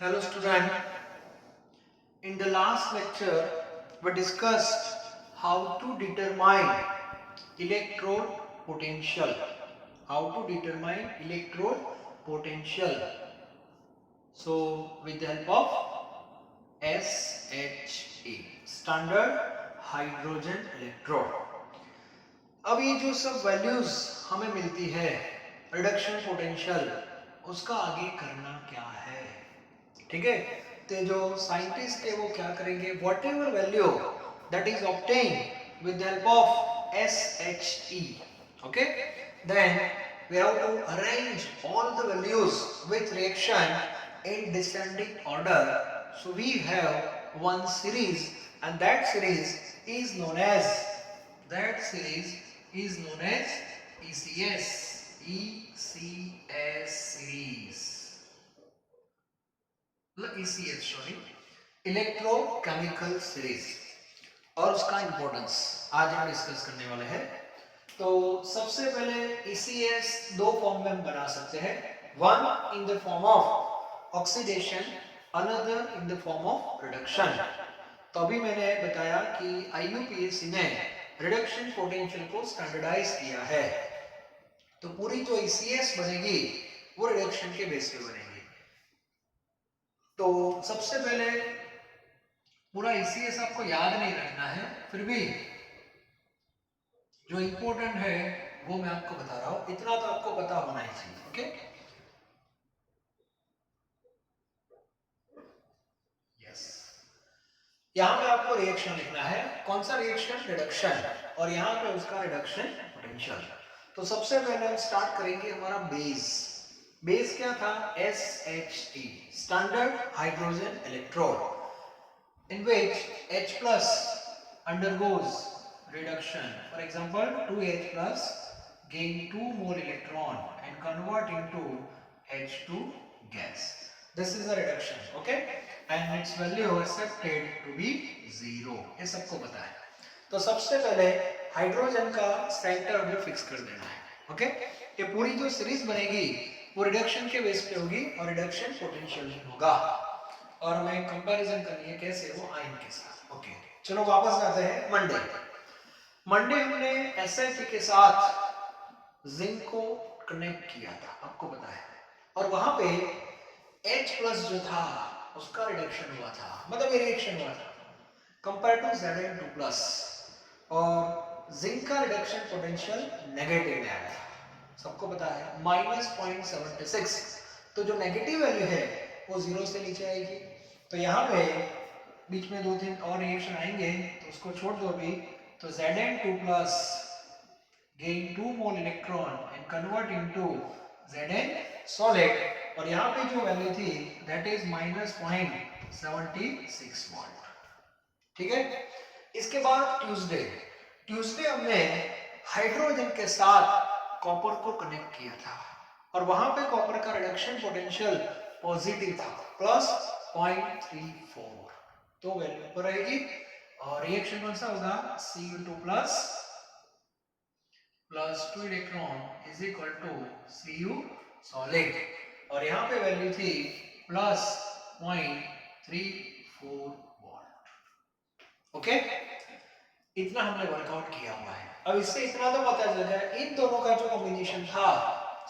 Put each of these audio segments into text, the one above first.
Hello student, in the last lecture we discussed how to determine electrode potential. How to determine electrode potential. So with the help of SHE, standard hydrogen electrode. अब ये जो सब values हमें मिलती है reduction potential, उसका आगे करना क्या है? ठीक है, तो जो साइंटिस्ट है वो क्या करेंगे, whatever value that is obtain with the help of SHE, okay, then we have to arrange all the values with reaction in descending order. So we have one series, and that series is known as ECS. series, ECS sorry, electrochemical series, और उसका importance आज हम discuss करने वाले हैं। तो सबसे पहले ECS दो फॉर्म में हम बना सकते हैं, one in the form of oxidation, another in the form of reduction. तो अभी मैंने बताया कि IUPAC ने रिडक्शन पोटेंशियल को स्टैंडर्डाइज किया है, तो पूरी जो ECS बनेगी वो रिडक्शन के बेस पे बनेगी। तो सबसे पहले पूरा ECS आपको याद नहीं रखना है, फिर भी जो इंपॉर्टेंट है वो मैं आपको बता रहा हूं, इतना तो आपको पता होना ही चाहिए। ओके, यस, यहां पे आपको रिएक्शन लिखना है, कौन सा रिएक्शन? रिडक्शन, और यहां पे उसका रिडक्शन पोटेंशियल। तो सबसे पहले हम स्टार्ट करेंगे हमारा बेस क्या था? SHE, standard hydrogen electrode, in which H plus undergoes reduction. For example, 2H plus gain 2 more electron and convert into H2 gas. This is a reduction, okay? And its value accepted to be 0. ये सबको पता है। तो सबसे पहले hydrogen का centre में fix कर देना है, ओके? ये पूरी जो सीरीज बनेगी वो रिडक्शन के बेस पे होगी और रिडक्शन पोटेंशियल होगा, और हमें कंपैरिजन करनी है कैसे, वो आयन के साथ। ओके, चलो वापस आते हैं मंडे हमने SiC के साथ जिंक को कनेक्ट किया था, आपको पता है, और वहां पे H प्लस जो था उसका रिडक्शन हुआ था, मतलब ये रिएक्शन हुआ था कंपेयर टू Zn2 प्लस, और जिंक का रिडक्शन पोटेंशियल नेगेटिव आया था, सबको पता है, -0.76। तो जो नेगेटिव वैल्यू है वो 0 से नीचे आएगी। तो यहाँ पे बीच में 2-3 और रिएक्शन आएंगे, तो उसको छोड़ दो अभी। तो Zn2 plus gain 2 mole electron and convert into Zn solid, और यहाँ पे जो वैल्यू थी दैट इज -0.76 वोल्ट। ठीक है, इसके बाद ट्यूसडे हमने हाइड्रोजन के साथ कॉपर को कनेक्ट किया था, और वहां पे कॉपर का रिडक्शन पोटेंशियल पॉजिटिव था, +0.34, तो वैल्यू ऊपर रहेगी, और रिएक्शन कौन सा होगा? Cu2 plus 2 electron is equal to Cu solid, और यहाँ पे वैल्यू थी +0.34 वोल्ट। ओके, इतना हमने वर्कआउट किया हुआ है। अब इससे इतना तो पता चल गया, इन दोनों का जो कॉम्बिनेशन था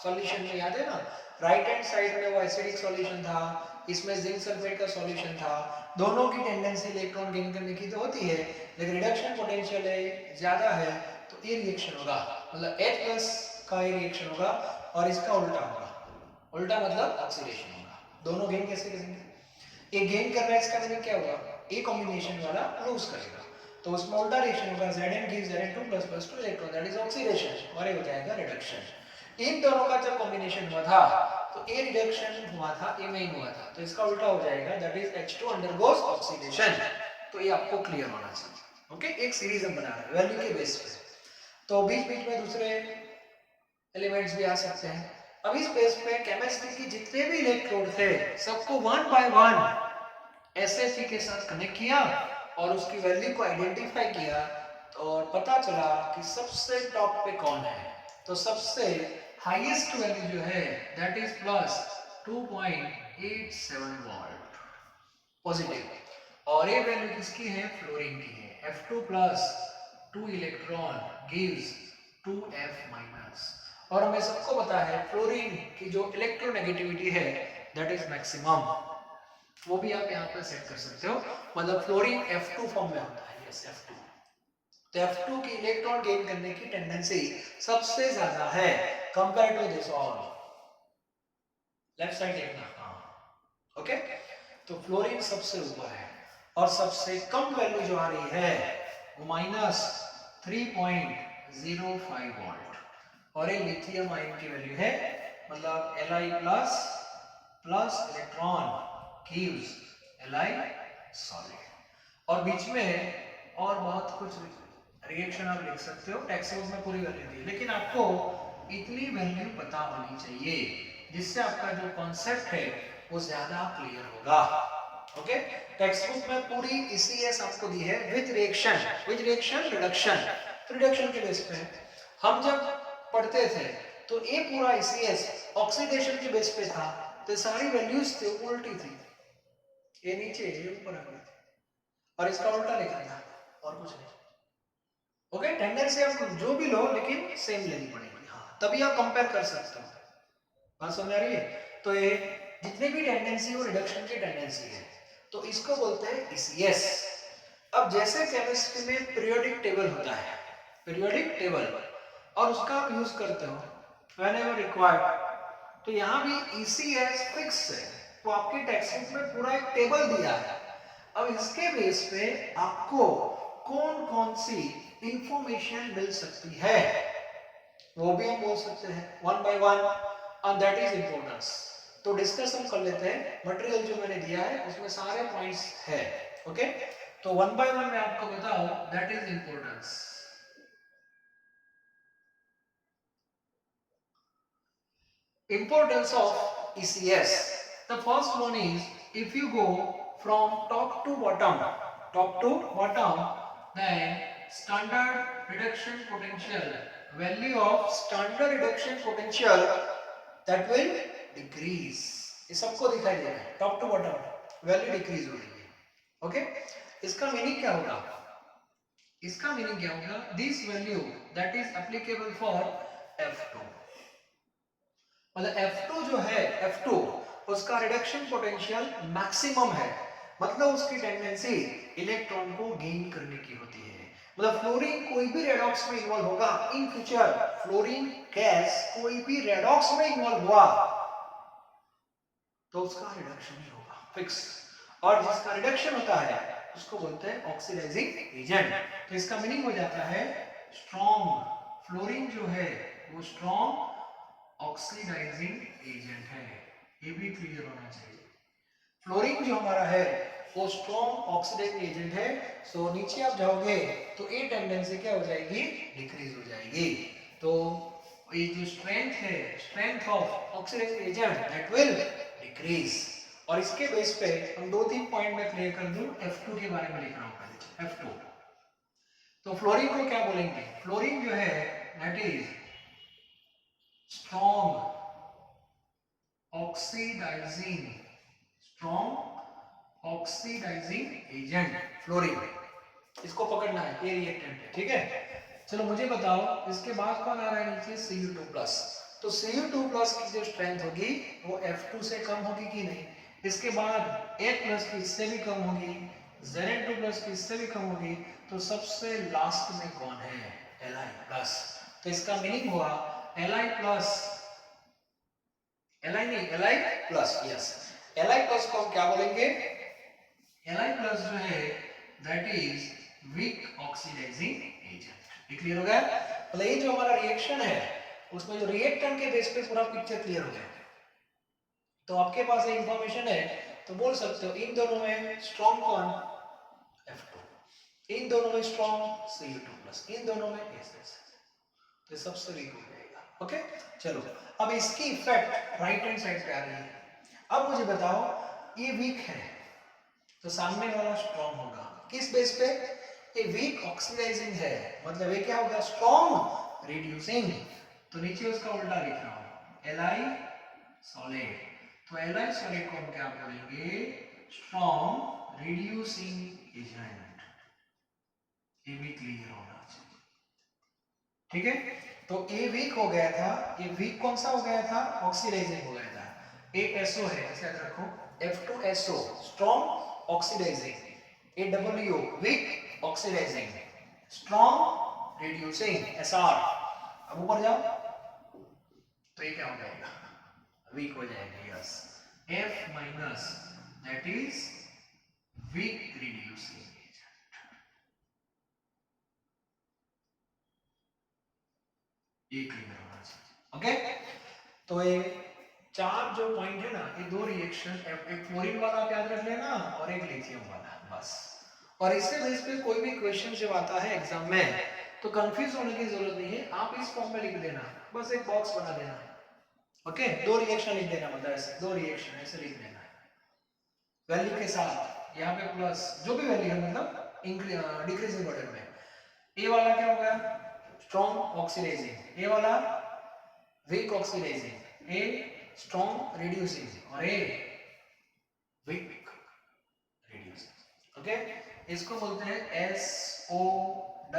सॉल्यूशन में, याद है ना, राइट हैंड साइड में वो एसिडिक सॉल्यूशन था, इसमें जिंक सल्फेट का सॉल्यूशन था, दोनों की टेंडेंसी इलेक्ट्रॉन गेन करने की तो होती है, लेकिन रिडक्शन पोटेंशियल है ज्यादा है, तो ये रिएक्शन होगा, मतलब H+ का ये रिएक्शन होगा, और इसका उल्टा होगा, उल्टा मतलब ऑक्सीडेशन होगा। दोनों गेन कैसे करेंगे? ये गेन कर रहा है, इसका मतलब क्या होगा? ए कॉम्बिनेशन वाला लूज करेगा, तो उसमें उल्टा रिएक्शन होगा, Zn gives Zn2 plus 2 electron, that is oxidation, और ये हो जाएगा रिडक्शन। इन दोनों का जब कॉम्बिनेशन हुआ था तो ए रिडक्शन हुआ था, ए मेन हुआ था, तो इसका उल्टा हो जाएगा, that is H2 undergoes oxidation. तो ये आपको क्लियर होना चाहिए। ओके, एक सीरीज हम बना रहे हैं वैल्यू के बेस पे, तो बीच बीच में दूसरे एलिमेंट्स भी आ सकते हैं। अब इस बेस पे केमिस्ट्री की जितने भी इलेक्ट्रोड थे सबको 1 बाय 1 SiC के साथ कनेक्ट किया, और उसकी वैल्यू को आइडेंटिफाई किया, और पता चला कि सबसे टॉप पे कौन है। तो सबसे हाईएस्ट वैल्यू जो है दैट इज +2.8 0.87 वोल्ट पॉजिटिव, और ये वैल्यू किसकी है, फ्लोरीन की है। F2 plus 2 electron gives 2F minus, और हमें सबको पता है फ्लोरीन की जो इलेक्ट्रोनेगेटिविटी है दैट इज मैक्सिमम, वो भी आप यहाँ पे सेट कर सकते हो, मतलब फ्लोरीन F2 फॉर्म में होता है, यस F2। तो F2 की इलेक्ट्रॉन गेन करने की टेंडेंसी सबसे ज्यादा है compare to this all. Left side देखना, हाँ ओके। तो फ्लोरीन सबसे ऊपर है, और सबसे कम वैल्यू जो आ रही है वो -3.05 वोल्ट, और ये लिथियम आयन की वैल्यू है, मतलब Li plus electron gives Li solid. और बीच में और बहुत कुछ रिएक्शन आप लिख सकते हो, टेक्स्ट बुक में पूरी वैल्यू दी है, लेकिन आपको इतनी वैल्यू पता होनी चाहिए जिससे आपका जो कॉन्सेप्ट है वो ज्यादा क्लियर होगा। ओके, टेक्स्ट बुक में पूरी ECS आपको दी है विद रिएक्शन रिडक्शन। तो रिडक्शन के बेस पे हम जब पढ़ते थे तो ये पूरा ECS ऑक्सीडेशन के बेस पे था, तो सारी वैल्यूज थी उल्टी थी, ये नीचे ये ऊपर आ गई थी, और इसका उल्टा लिखा था, और कुछ नहीं। ओके, टेंडेंसी आप जो भी लो लेकिन सेम लेनी पड़ेगी, हाँ तभी आप कंपेयर कर सकते हो। बात समझ आ रही है? तो ये जितने भी टेंडेंसी वो रिडक्शन की टेंडेंसी है, तो इसको बोलते हैं ECS। अब जैसे केमिस्ट्री में पीरियोडिक टेबल होता है, पीरियोडिक टेबल, और उसका आप यूज करते हो व्हेनेवर रिक्वायर्ड, तो यहाँ भी ECS फिक्स है, तो आपके टेक्स्ट बुक में पूरा एक टेबल दिया है। अब इसके बेस पे आपको कौन कौन सी इंफॉर्मेशन मिल सकती है वो भी हम बोल सकते हैं one by one, and that is importance. तो डिस्कस हम कर लेते हैं, मटेरियल जो मैंने दिया है उसमें सारे पॉइंट्स है। ओके, तो वन बाय वन मैं आपको बताऊं, that is importance. Importance of ECS. The first one is, if you go from top to bottom, then standard reduction potential, value of standard reduction potential that will decrease. ये सबको दिखाई दे रहा है, top to bottom value decrease हो रही है। Okay, इसका मीनिंग क्या होगा, this value that is applicable for F2, मतलब F2 जो है, F2 उसका रिडक्शन पोटेंशियल मैक्सिमम है, मतलब उसकी टेंडेंसी इलेक्ट्रॉन को गेन करने की होती है। मतलब फ्लोरीन कोई भी रेडॉक्स में इन्वॉल्व होगा इन फ्यूचर, फ्लोरीन गैस कोई भी रेडॉक्स में इन्वॉल्व हुआ तो उसका रिडक्शन ही होगा फिक्स, और जिसका रिडक्शन होता है उसको बोलते हैं ऑक्सीडाइजिंग एजेंट। तो इसका मीनिंग हो जाता है स्ट्रॉन्ग, फ्लोरीन जो है वो स्ट्रॉन्ग ऑक्सीडाइजिंग एजेंट है, ये भी क्लियर होना चाहिए। फ्लोरीन जो हमारा है वो स्ट्रॉन्ग ऑक्सीडाइजिंग एजेंट है। सो नीचे आप जाओगे तो ये टेंडेंसी क्या हो जाएगी, डिक्रीज हो जाएगी। तो ये जो स्ट्रेंथ है, strength of oxidizing agent that will decrease. और इसके बेस पे हम दो तीन पॉइंट में क्लियर कर दूं, F2 के बारे में लिख रहा हूं पहले, F2। तो फ्लोरीन को क्या बोलेंगे, फ्लोरीन जो है that is strong oxidizing agent, fluorine, इसको पकड़ना है, ये रिएक्टेंट है, ठीक है। चलो मुझे बताओ इसके बाद कौन आ रहा है नीचे, Cu2+। तो Cu2+ की जो स्ट्रेंथ होगी वो F2 से कम होगी कि नहीं, इसके बाद A+ की इससे भी कम होगी, Zn2+ की इससे भी कम होगी, तो सबसे लास्ट में कौन है, Li+। तो इसका मीनिंग हुआ Li+, यस, Li+ को हम क्या बोलेंगे, Li+ जो है that is weak oxidizing agent. Clear हो गया, मतलब ये जो हमारा रिएक्शन है उसमें जो रिएक्टेंट के बेस पे पूरा पिक्चर क्लियर हो गया। तो आपके पास ये इंफॉर्मेशन है तो बोल सकते हो इन दोनों में स्ट्रॉन्ग कौन, F2, इन दोनों में स्ट्रॉन्ग Cu2+, इन दोनों में SS, तो सबसे वीक हो जाएगा। ओके, चलो अब इसकी इफेक्ट राइट हैंड साइड पे आ रही है। अब मुझे बताओ ये वीक है तो सामने वाला स्ट्रॉन्ग होगा, किस बेस पे, ये वीक ऑक्सीडाइजिंग है, मतलब ये क्या होगा, स्ट्रॉन्ग रिड्यूसिंग। तो नीचे उसका उल्टा लिख रहा हूं, Li सॉलिड, तो तो एलाइस वाले को हम क्या बोलेंगे, स्ट्रॉन्ग रिड्यूसिंग एजेंट। ये भी क्लियर होना चाहिए, ठीक है। तो ए वीक हो गया था, ए वीक कौन सा हो गया था, ऑक्सीडाइजिंग हो गया था। ASO है, ऐसे याद रखो, F2SO strong oxidizing, AWO weak oxidizing, strong reducing SR। अब ऊपर जाओ तो ये क्या हो जाएगा, वीक हो जाएगा, yes, F minus that is week reducing agent. ये क्लियर होना चाहिए, ओके। तो ये चार जो पॉइंट है ना, ये दो रिएक्शन, एक फ्लोरीन वाला आप याद रख लेना और एक लिथियम वाला, बस। और इससे बेस पे कोई भी क्वेश्चन जब आता है एग्जाम में तो कंफ्यूज होने की जरूरत नहीं है, आप इस फॉर्म में लिख देना, बस एक बॉक्स बना देना, ओके। दो रिएक्शन लिख देना, मतलब ऐसे दो रिएक्शन ऐसे लिख देना, वैल्यू के साथ, यहाँ पे प्लस जो भी वैल्यू है, मतलब डिक्रीजिंग ऑर्डर में। ए वाला क्या हो गया, स्ट्रॉन्ग ऑक्सीडाइजिंग, ए वाला weak oxidizing, A strong reducing और ए वीक रिड्यूसिंग, ओके। इसको बोलते हैं SOWOSRWR।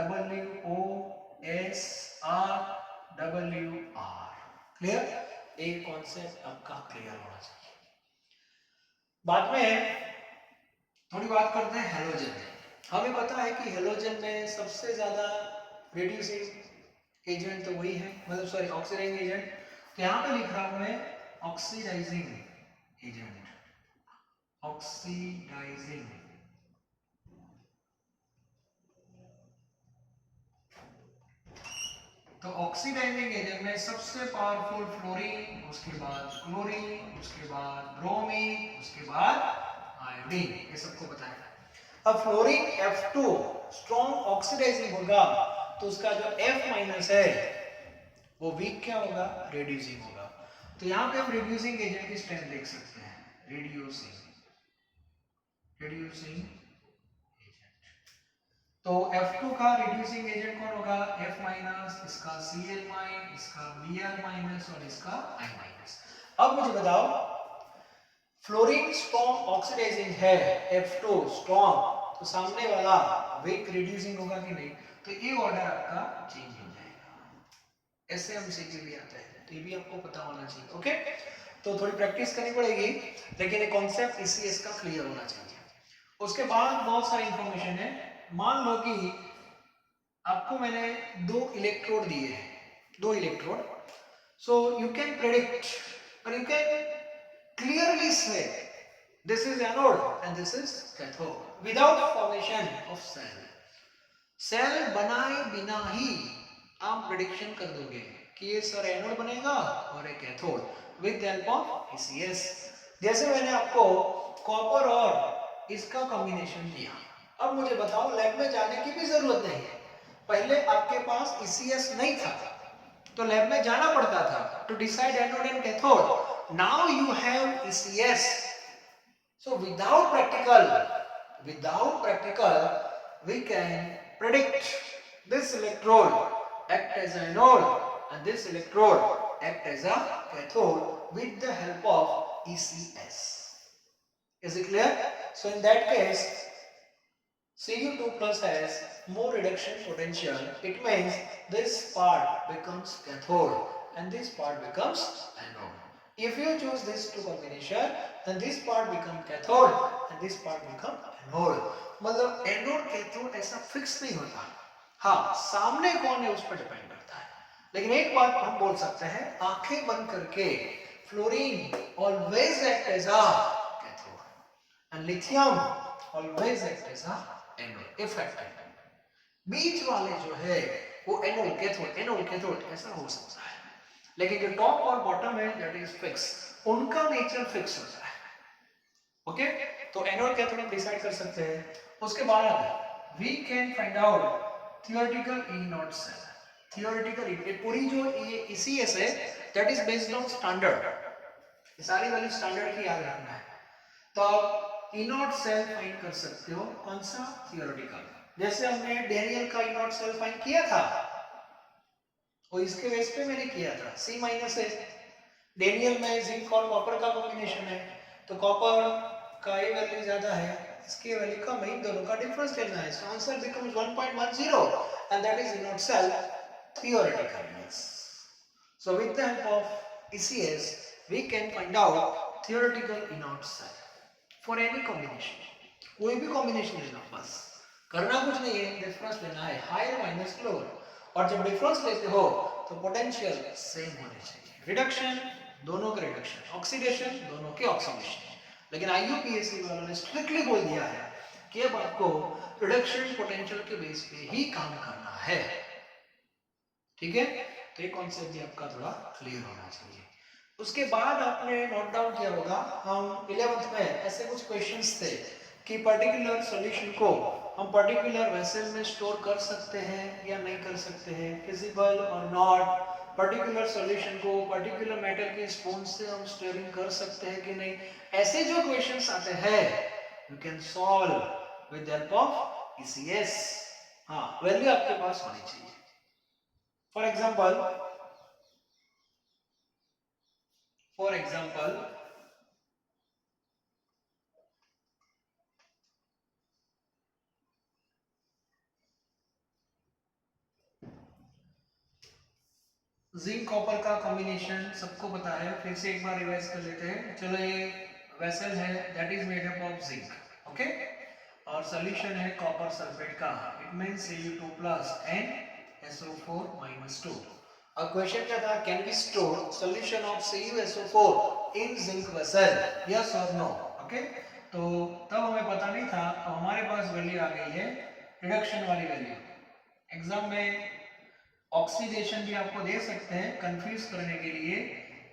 क्लियर, एक कॉन्सेप्ट आपका क्लियर होना चाहिए। बाद में थोड़ी बात करते हैं हेलोजन। हमें पता है कि हेलोजन में सबसे ज्यादा रिड्यूसिंग एजेंट तो वही है, मतलब सॉरी ऑक्सीडाइजिंग एजेंट। तो यहाँ पे लिख रहा हूं मैं ऑक्सीडाइजिंग एजेंट, ऑक्सीडाइजिंग। तो ऑक्सीडाइजिंग एजेंट में सबसे पावरफुल फ्लोरीन, उसके बाद क्लोरीन, उसके बाद ब्रोमीन, उसके बाद आयोडीन, ये सबको पता है। अब फ्लोरीन F2 स्ट्रॉन्ग ऑक्सीडाइजिंग होगा तो उसका जो F माइनस है वो वीक क्या होगा, रिड्यूसिंग होगा। तो यहाँ पे हम रिड्यूसिंग एजेंट की स्ट्रेंथ देख सकते हैं, रिड्यूसिंग एजेंट। तो F2 का रिड्यूसिंग एजेंट कौन होगा, F माइनस, इसका Cl माइनस, इसका Br माइनस और इसका I माइनस। अब मुझे बताओ, फ्लोरीन स्ट्रॉन्ग ऑक्सीडाइजिंग है, F2 स्ट्रॉन्ग, तो सामने वाला वीक रिड्यूसिंग होगा कि नहीं, तो ये ऑर्डर आपका चेंज हो जाएगा। ऐसे हम सीखे भी आता है, तो ये भी आपको पता होना चाहिए, ओके। तो थोड़ी प्रैक्टिस करनी पड़ेगी, लेकिन ये कॉन्सेप्ट ECS का क्लियर होना चाहिए। उसके बाद बहुत सारी इंफॉर्मेशन है। मान लो कि आपको मैंने दो इलेक्ट्रोड दिए हैं, दो electrode, so you can predict और you can clearly say this is anode and this is cathode without formation of cell. Cell बनाए बिना ही आप प्रेडिक्शन कर दोगे कि ये सर एनोड बनेगा और एक cathode with help of ECS। जैसे मैंने आपको कॉपर और इसका कॉम्बिनेशन दिया। अब मुझे बताओ, लैब में जाने की भी जरूरत नहीं है, पहले आपके पास ECS नहीं था तो लैब में जाना पड़ता था to decide anode and cathode. Now you have ECS. So without practical, we can predict this electrode act as an anode and this electrode act as a cathode with the help of ECS. Is it clear? So in that case, Cu2 plus has more reduction potential. It means this part becomes cathode and this part becomes anode. If you choose this two combination, then this part become cathode and this part become anode. मतलब anode cathode ऐसा fix नहीं होता, हाँ सामने कौन है उस पर डिपेंड करता है। लेकिन एक बात हम बोल सकते हैं, आंखें बंद करके fluorine always act as a cathode and lithium always act as a anode effective. बीच वाले जो है वो एनोड कैथोड ऐसा हो सकता है, लेकिन जो टॉप और बॉटम है दैट इज फिक्स, उनका नेचर फिक्स होता है, ओके। तो एनोड कैथोड हम डिसाइड कर सकते हैं। उसके बाद we can find out theoretical E naught cell. Theoretical ये पूरी जो ये ECS है that is based on standard, ये सारी वैल्यू स्टैंडर्ड की याद रखना है। तो आप ई नॉट सेल फाइंड कर सकते हो, कौन सा, थियोरेटिकल। जैसे हमने डेनियल का ई नॉट सेल फाइंड किया था और इसके बेस पे मैंने किया था C माइनस है, डेनियल में जिंक और कॉपर का कॉम्बिनेशन है, तो कॉपर का ये वैल्यू ज्यादा है, इसकी वैल्यू कम है, इन दोनों का डिफरेंस लेना है। So answer becomes 1.10 and that is in itself theoretical. Yes. So with the help of ECS we can find out theoretical inert cell for any combination. कोई भी कॉम्बिनेशन लेना, बस करना कुछ नहीं है, डिफरेंस लेना है, हायर माइनस लोअर, और जब डिफरेंस लेते हो तो पोटेंशियल सेम होने चाहिए, रिडक्शन दोनों के रिडक्शन, ऑक्सीडेशन दोनों के ऑक्सीडेशन। लेकिन आईयूपीएससी वालों ने स्ट्रिक्टली बोल दिया है कि अब आपको रिडक्शन पोटेंशियल के बेस पे ही काम करना है, ठीक है। तो ये कॉन्सेप्ट भी आपका थोड़ा क्लियर होना चाहिए। उसके बाद आपने नोट डाउन किया होगा, हम 11th में ऐसे कुछ क्वेश्चंस थे कि पर्टिकुलर सॉल्यूशन को हम पर्टिकुलर वेसल में स्टोर कर सकते हैं या नहीं कर सकते हैं, फिजिबल और नॉट, पर्टिकुलर सॉल्यूशन को पर्टिकुलर मेटल के स्पून से हम स्टोरिंग कर सकते हैं कि नहीं, ऐसे जो क्वेश्चंस आते हैं you can solve with help of ECS. हाँ, वैल्यू आपके पास होनी चाहिए। For example, जिंक कॉपर का कॉम्बिनेशन सबको पता है, फिर से एक बार रिवाइज कर लेते हैं। चलो, ये वेसल है that is made up of zinc, okay, और सॉल्यूशन है कॉपर सल्फेट का, it means Cu2+ and SO4-2। अब क्वेश्चन क्या था, can we store solution of CuSO4 in zinc vessel, yes और नो, ओके। तो तब हमें पता नहीं था, अब हमारे पास वैल्यू आ गई है रिडक्शन वाली वैल्यू। एग्जाम में ऑक्सीडेशन भी आपको दे सकते हैं कंफ्यूज करने के लिए,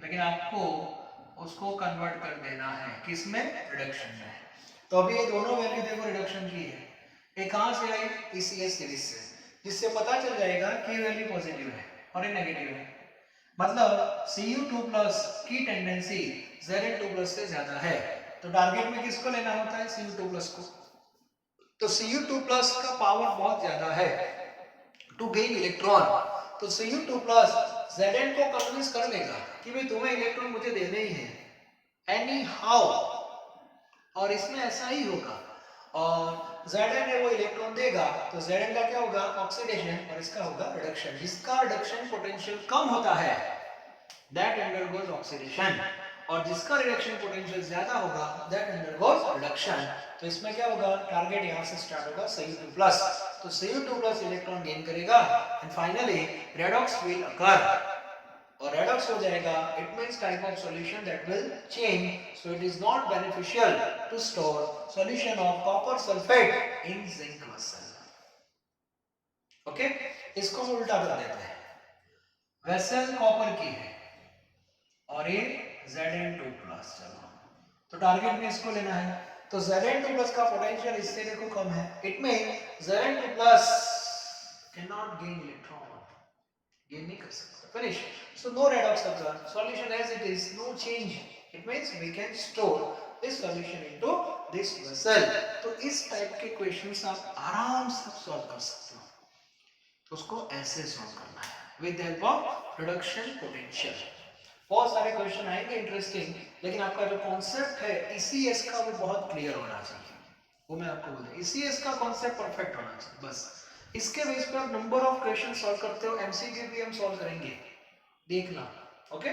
लेकिन आपको उसको कन्वर्ट कर देना है किसमें, रिडक्शन में। तो अभी ये दोनों वैल्यू देखो रिडक्शन की है, ये कहां से आई, ईसीएस सीरीज से, जिससे पता चल जाएगा कि ये वैल्यू पॉजिटिव है और ये नेगेटिव है, मतलब Cu2+ की टेंडेंसी Zn2+ से ज्यादा है। तो टारगेट में किसको लेना होता है, Cu2+ को। तो Cu2+ का पावर बहुत ज्यादा है टू गेन इलेक्ट्रॉन, तो Cu2+ Zn को कन्विंस कर लेगा कि भाई तुम्हें इलेक्ट्रॉन मुझे देने ही है एनी हाउ, और इसमें ऐसा ही होगा, और Zn है वो इलेक्ट्रॉन देगा, तो Zn का क्या होगा, ऑक्सीडेशन, और इसका होगा रिडक्शन। जिसका रिडक्शन पोटेंशियल कम होता है दैट अंडरगोज ऑक्सीडेशन, और जिसका रिडक्शन पोटेंशियल ज्यादा होगा दैट अंडरगोज रिडक्शन। तो इसमें क्या होगा, टारगेट यहां से स्टार्ट होगा Cu2+, तो Cu2+ इलेक्ट्रॉन गेन करेगा and finally redox will occur, और रेडॉक्स हो जाएगा, it means type of solution that will change, so it is not beneficial to store solution of copper sulphate in zinc vessel, okay. इसको हम उल्टा कर देते हैं, वेसल कॉपर की है और ये Zn2+, चलो तो टारगेट में इसको लेना है, तो Zn2+ का पोटेंशियल इससे देखो कम है, it means Zn2+ can not gain electron, gain नहीं कर सकता, finish. So no redox occur, solution as it is, no change, it means we can store this solution into this vessel। तो इस टाइप के क्वेश्चंस आप आराम से solve कर सकते हो, तो उसको ऐसे सॉल्व करना है with help of reduction potential. बहुत सारे क्वेश्चन आएंगे इंटरेस्टिंग, लेकिन आपका जो कॉन्सेप्ट है ईसीएस का वो बहुत क्लियर होना चाहिए, वो मैं आपको बोल दूं, ईसीएस का कॉन्सेप्ट परफेक्ट होना चाहिए, बस इसके बेस पे आप नंबर ऑफ क्वेश्चन सॉल्व करते हो, एमसीक्यू भी हम सॉल्व करेंगे, देखना, ओके।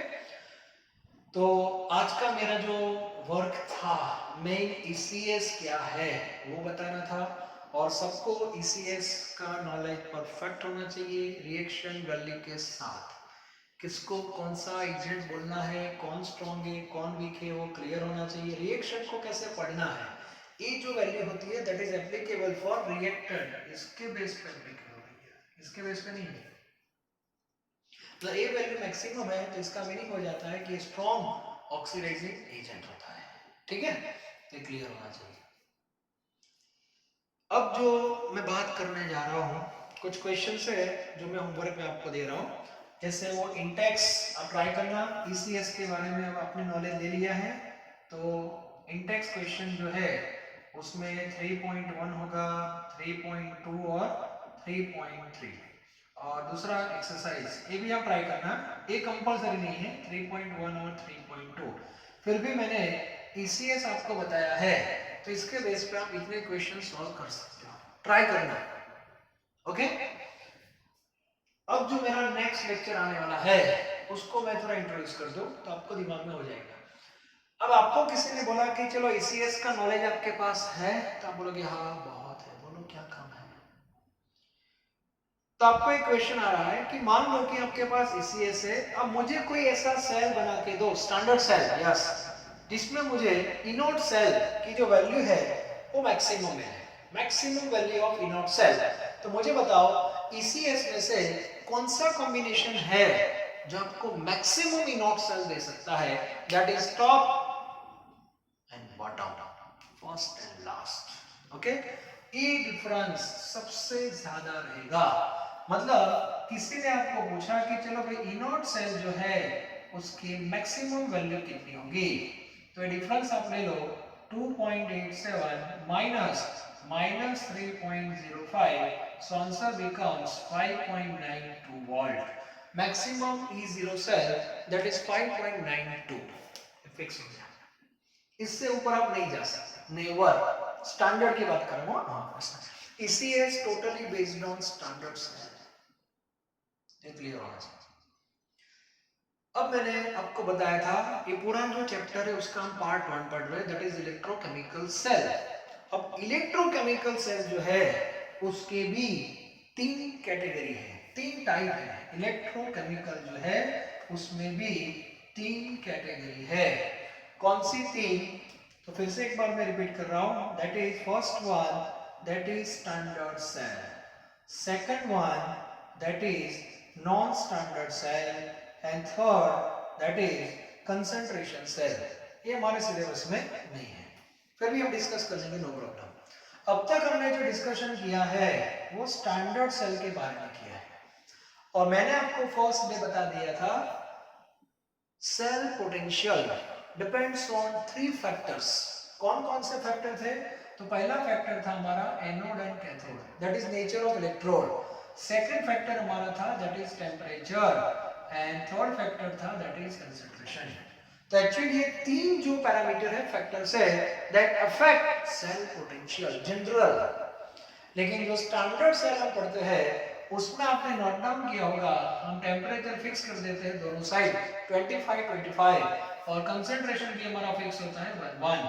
तो आज का मेरा जो वर्क था, मेन ईसीएस क्या है वो बताना था, और सबको ईसीएस का नॉलेज परफेक्ट होना चाहिए, रिएक्शन वैल्यू के साथ किसको कौन सा एजेंट बोलना है, कौन स्ट्रॉन्ग है कौन वीक है वो क्लियर होना चाहिए, रिएक्शन को कैसे पढ़ना है, ये जो वैल्यू होती है that is applicable for reactant, इसके बेस पे एप्लीकेबल है, इसके बेस पे नहीं है। तो ए वैल्यू मैक्सिमम है तो इसका मीनिंग हो जाता है कि स्ट्रॉन्ग ऑक्सीडाइजिंग एजेंट होता है, ठीक है, ये क्लियर होना चाहिए। अब जो मैं बात करने जा रहा हूँ, कुछ क्वेश्चंस है जो मैं होमवर्क में आपको दे रहा हूँ, जैसे वो इंटेक्स आप ट्राई करना, ईसीएस के बारे में अब आपने नॉलेज ले लिया है, तो इंटेक्स क्वेश्चन जो है उसमें 3.1 होगा, 3.2 और 3.3, और दूसरा एक्सरसाइज ये भी आप ट्राई करना, ये कंपलसरी नहीं है 3.1 और 3.2, फिर भी मैंने ECS आपको बताया है तो इसके बेस पे आप इतने क्वेश्चन सॉल्व कर सकते हो, ट्राई करना। ओके, अब जो मेरा नेक्स्ट लेक्चर आने वाला है उसको मैं थोड़ा इंट्रोड्यूस कर दूं तो आपको दिमाग में हो जाएगा। अब आपको किसी ने बोला कि चलो ECS का नॉलेज आपके पास है, तो आप बोलोगे हाँ बहुत है, बोलो क्या काम है। तो आपको एक क्वेश्चन आ रहा है कि मान लो कि आपके पास ECS है, अब मुझे कोई ऐसा सेल बना के दो, स्टैंडर्ड सेल, यस, जिसमें मुझे इनोड सेल की जो वैल्यू है वो मैक्सिमम है, maximum value of E naught cell. तो मुझे बताओ ECS में से कौन सा कॉम्बिनेशन है जो आपको मैक्सिमम इनोड सेल दे सकता है, that is top and bottom, first and last. Okay, ये डिफरेंस सबसे ज्यादा रहेगा। मतलब किसी ने आपको पूछा कि चलो भाई इनोड सेल जो है उसकी मैक्सिमम वैल्यू कितनी होगी, तो ये डिफरेंस आप ले लो 2.87 minus 3.05, so answer becomes 5.92 volt। Maximum E0 cell that is 5.92, fix हो गया, इससे ऊपर आप नहीं जा सकते, नेवर। स्टैंडर्ड की बात कर रहा हूं, हाँ, ECS totally based on standard cell, ये क्लियर होना चाहिए। अब मैंने आपको बताया था ये पूरा जो चैप्टर है उसका हम पार्ट 1 पढ़ रहे हैं, दैट इज इलेक्ट्रोकेमिकल सेल। अब इलेक्ट्रोकेमिकल सेल जो है उसके भी तीन कैटेगरी है, तीन टाइप है। इलेक्ट्रोकेमिकल जो है उसमें भी तीन कैटेगरी है। कौन सी तीन? तो फिर से एक बार मैं रिपीट कर रहा हूं, that is first one that is standard cell, second one that is non standard cell, and third that is concentration cell. ये हमारे सिलेबस में नहीं है, फिर भी हम डिस्कस कर लेंगे, नो प्रॉब्लम। अब तक हमने जो डिस्कशन किया है वो स्टैंडर्ड सेल के बारे में किया है, और मैंने आपको फर्स्ट डे बता दिया था cell potential depends on 3 factors. कौन कौन से फैक्टर थे? तो पहला फैक्टर था हमारा anode and cathode, that is nature of electrode. Second factor हमारा था that is temperature, and third factor था दैट इज कंसंट्रेशन। तो एक्चुअली ये तीन जो पैरामीटर है, फैक्टर्स है, that affect cell potential general. लेकिन जो स्टैंडर्ड सेल हम पढ़ते हैं उसमें आपने नोट डाउन किया होगा, हम टेम्परेचर फिक्स कर देते हैं दोनों साइड 25 और कंसंट्रेशन भी हमारा फिक्स होता है 1,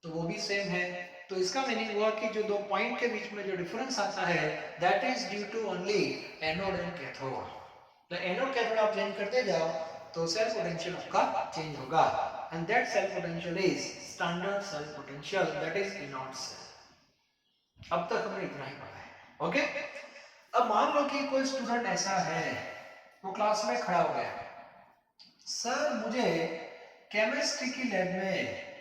तो वो भी सेम है। तो इसका मीनिंग हुआ कि जो दो पॉइंट के बीच में जो डिफरेंस आता है that is due to only anode and cathode. तो एनोड कैथोड आप चेंज करते जाओ तो सेल पोटेंशियल आपका चेंज होगा, and that cell potential is standard cell potential, that is E naught cell. अब तक हमने इतना ही पढ़ा है। ओके, अब मान लो कि कोई स्टूडेंट ऐसा है वो क्लास में खड़ा हो गया, सर मुझे केमिस्ट्री की लैब में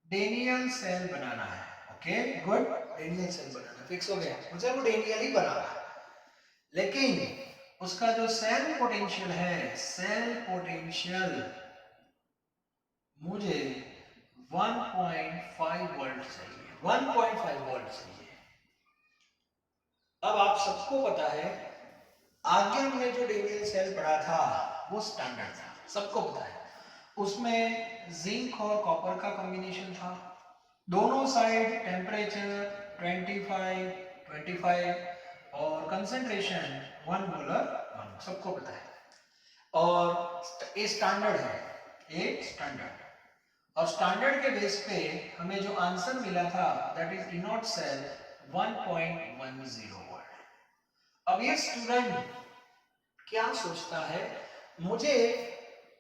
डेनियल सेल बनाना है। ओके गुड, डेनियल सेल बनाना फिक्स हो गया, मुझे वो डेनियल ही बनाना है, लेकिन उसका जो सेल पोटेंशियल है, सेल पोटेंशियल मुझे 1.5 वोल्ट चाहिए, 1.5 वोल्ट चाहिए। अब आप सबको पता है आगे हमने जो डेनियल सेल पढ़ा था वो स्टैंडर्ड था, सबको पता है, उसमें जिंक और कॉपर का कॉम्बिनेशन था, दोनों साइड टेम्परेचर 25 और कंसंट्रेशन 1 मोलर 1, सबको पता है। और ये स्टैंडर्ड है, ये स्टैंडर्ड, और स्टैंडर्ड के बेस पे हमें जो आंसर मिला था that is E naught cell 1.10 volt. अब ये स्टूडेंट क्या सोचता है, मुझे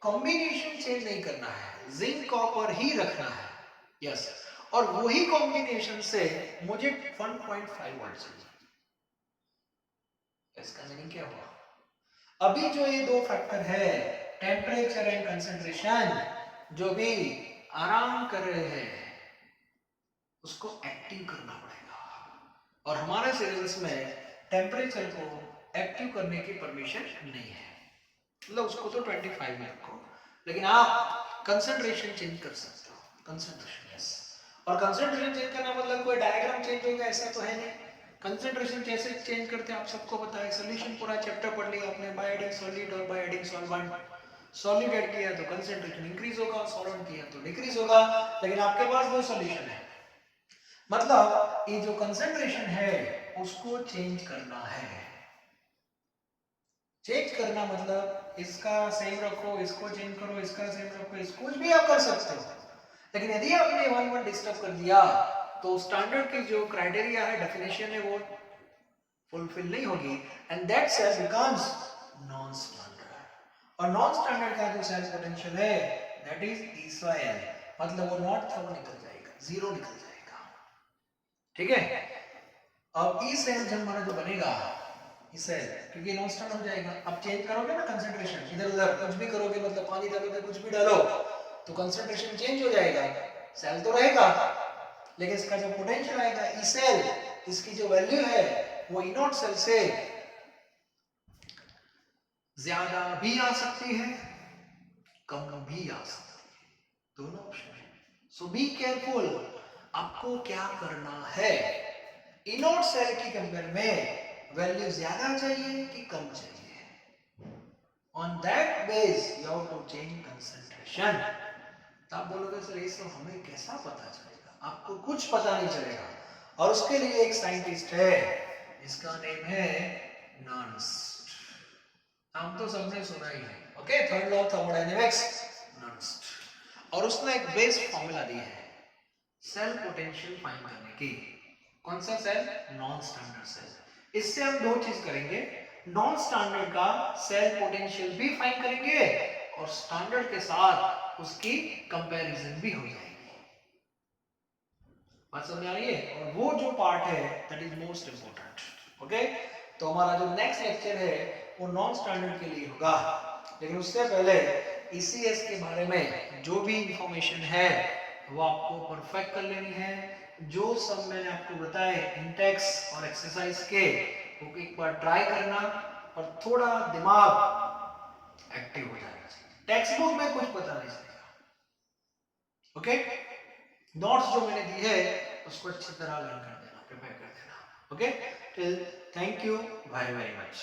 कॉम्बिनेशन चेंज नहीं करना है, जिंक कॉपर ही रखना है, यस, और वही कॉम्बिनेशन से मुझे 1.5 वोल्ट चाहिए। इसका मीनिंग क्या हुआ? अभी जो ये दो फैक्टर है टेम्परेचर एंड कंसंट्रेशन, जो भी आराम कर रहे हैं उसको एक्टिव करना पड़ेगा, और हमारे सिलेबस में टेम्परेचर को एक्टिव करने की परमिशन नहीं है, मतलब उसको तो 25 में रखो, लेकिन आप कंसंट्रेशन चेंज कर सकते हो, कंसंट्रेशन, यस। और कंसंट्रेशन चेंज करना मतलब कोई डायग्राम चेंज होगा ऐसा तो है नहीं, कंसंट्रेशन कैसे चेंज करते हैं आप सबको पता है, सोल्यूशन पूरा चैप्टर पढ़ लिया आपने, बाय एडिंग सॉलिड और by adding solvent. Solid add किया तो कंसंट्रेशन इंक्रीज होगा, सॉल्वेंट किया तो डिक्रीज होगा, लेकिन आपके पास दो सॉल्यूशन है, मतलब ये जो कंसंट्रेशन है उसको चेंज करना है। चेंज करना मतलब इसका सेम रखो, इसको चेंज करो, इसका सेम रखो, इसको कुछ भी आप कर सकते हो, लेकिन यदि आपने वन वन डिस्टर्ब कर दिया तो स्टैंडर्ड की जो क्राइटेरिया है, डेफिनेशन है, वो फुलफिल नहीं होगी, and that cell becomes non standard. और नॉन स्टैंडर्ड का जो सेल पोटेंशियल है दैट इज E/L, मतलब वो नॉट था वो निकल जाएगा, जीरो निकल जाएगा, ठीक है। अब ई सेल जब हमारा जो बनेगा ई सेल, क्योंकि नॉन स्टैंडर्ड हो जाएगा, अब चेंज करोगे ना कंसंट्रेशन, इधर उधर कुछ भी करोगे, मतलब पानी डालोगे कुछ भी डालो तो कंसंट्रेशन चेंज हो जाएगा, सेल तो रहेगा लेकिन इसका जो पोटेंशियल आएगा ई सेल, इसकी जो वैल्यू है वो ई नॉट सेल से ज्यादा भी आ सकती है, कम भी आ सकती है, दोनों ऑप्शन है। सो बी केयरफुल, आपको क्या करना है, इनोट सेल की कंपेयर में वैल्यू ज्यादा चाहिए कि कम चाहिए, on that base you have to change concentration. तो आप बोलोगे सर ये सब हमें कैसा पता चलेगा, आपको कुछ पता नहीं चलेगा, और उसके लिए एक साइंटिस्ट है जिसका नेम है नर्स्ट, नाम तो सबने सुना ही है, okay, third law of thermodynamics, Nernst, और उसने एक बेस फॉर्मूला दी है सेल पोटेंशियल फाइंड करने की। कौन सा सेल, नॉन स्टैंडर्ड सेल। इससे हम दो चीज करेंगे, नॉन स्टैंडर्ड का सेल पोटेंशियल भी फाइंड करेंगे और स्टैंडर्ड के साथ उसकी कंपैरिजन भी हो जाएगी। बात समझ आ रही है, और वो जो पार्ट है that is most important, okay. तो हमारा जो नेक्स्ट लेक्चर है वो नॉन स्टैंडर्ड के लिए होगा, लेकिन उससे पहले ECS के बारे में जो भी इंफॉर्मेशन है वो आपको परफेक्ट कर लेनी है। जो सब मैंने आपको बताए इंटेक्स और एक्सरसाइज के, वो एक बार ट्राई करना और थोड़ा दिमाग एक्टिव हो जाएगा। टेक्स्ट बुक में कुछ पता नहीं चलेगा, ओके। नोट्स जो मैंने दी है उसको अच्छी तरह लर्न कर देना, प्रिपेयर कर देना, okay. Till thank you very very much.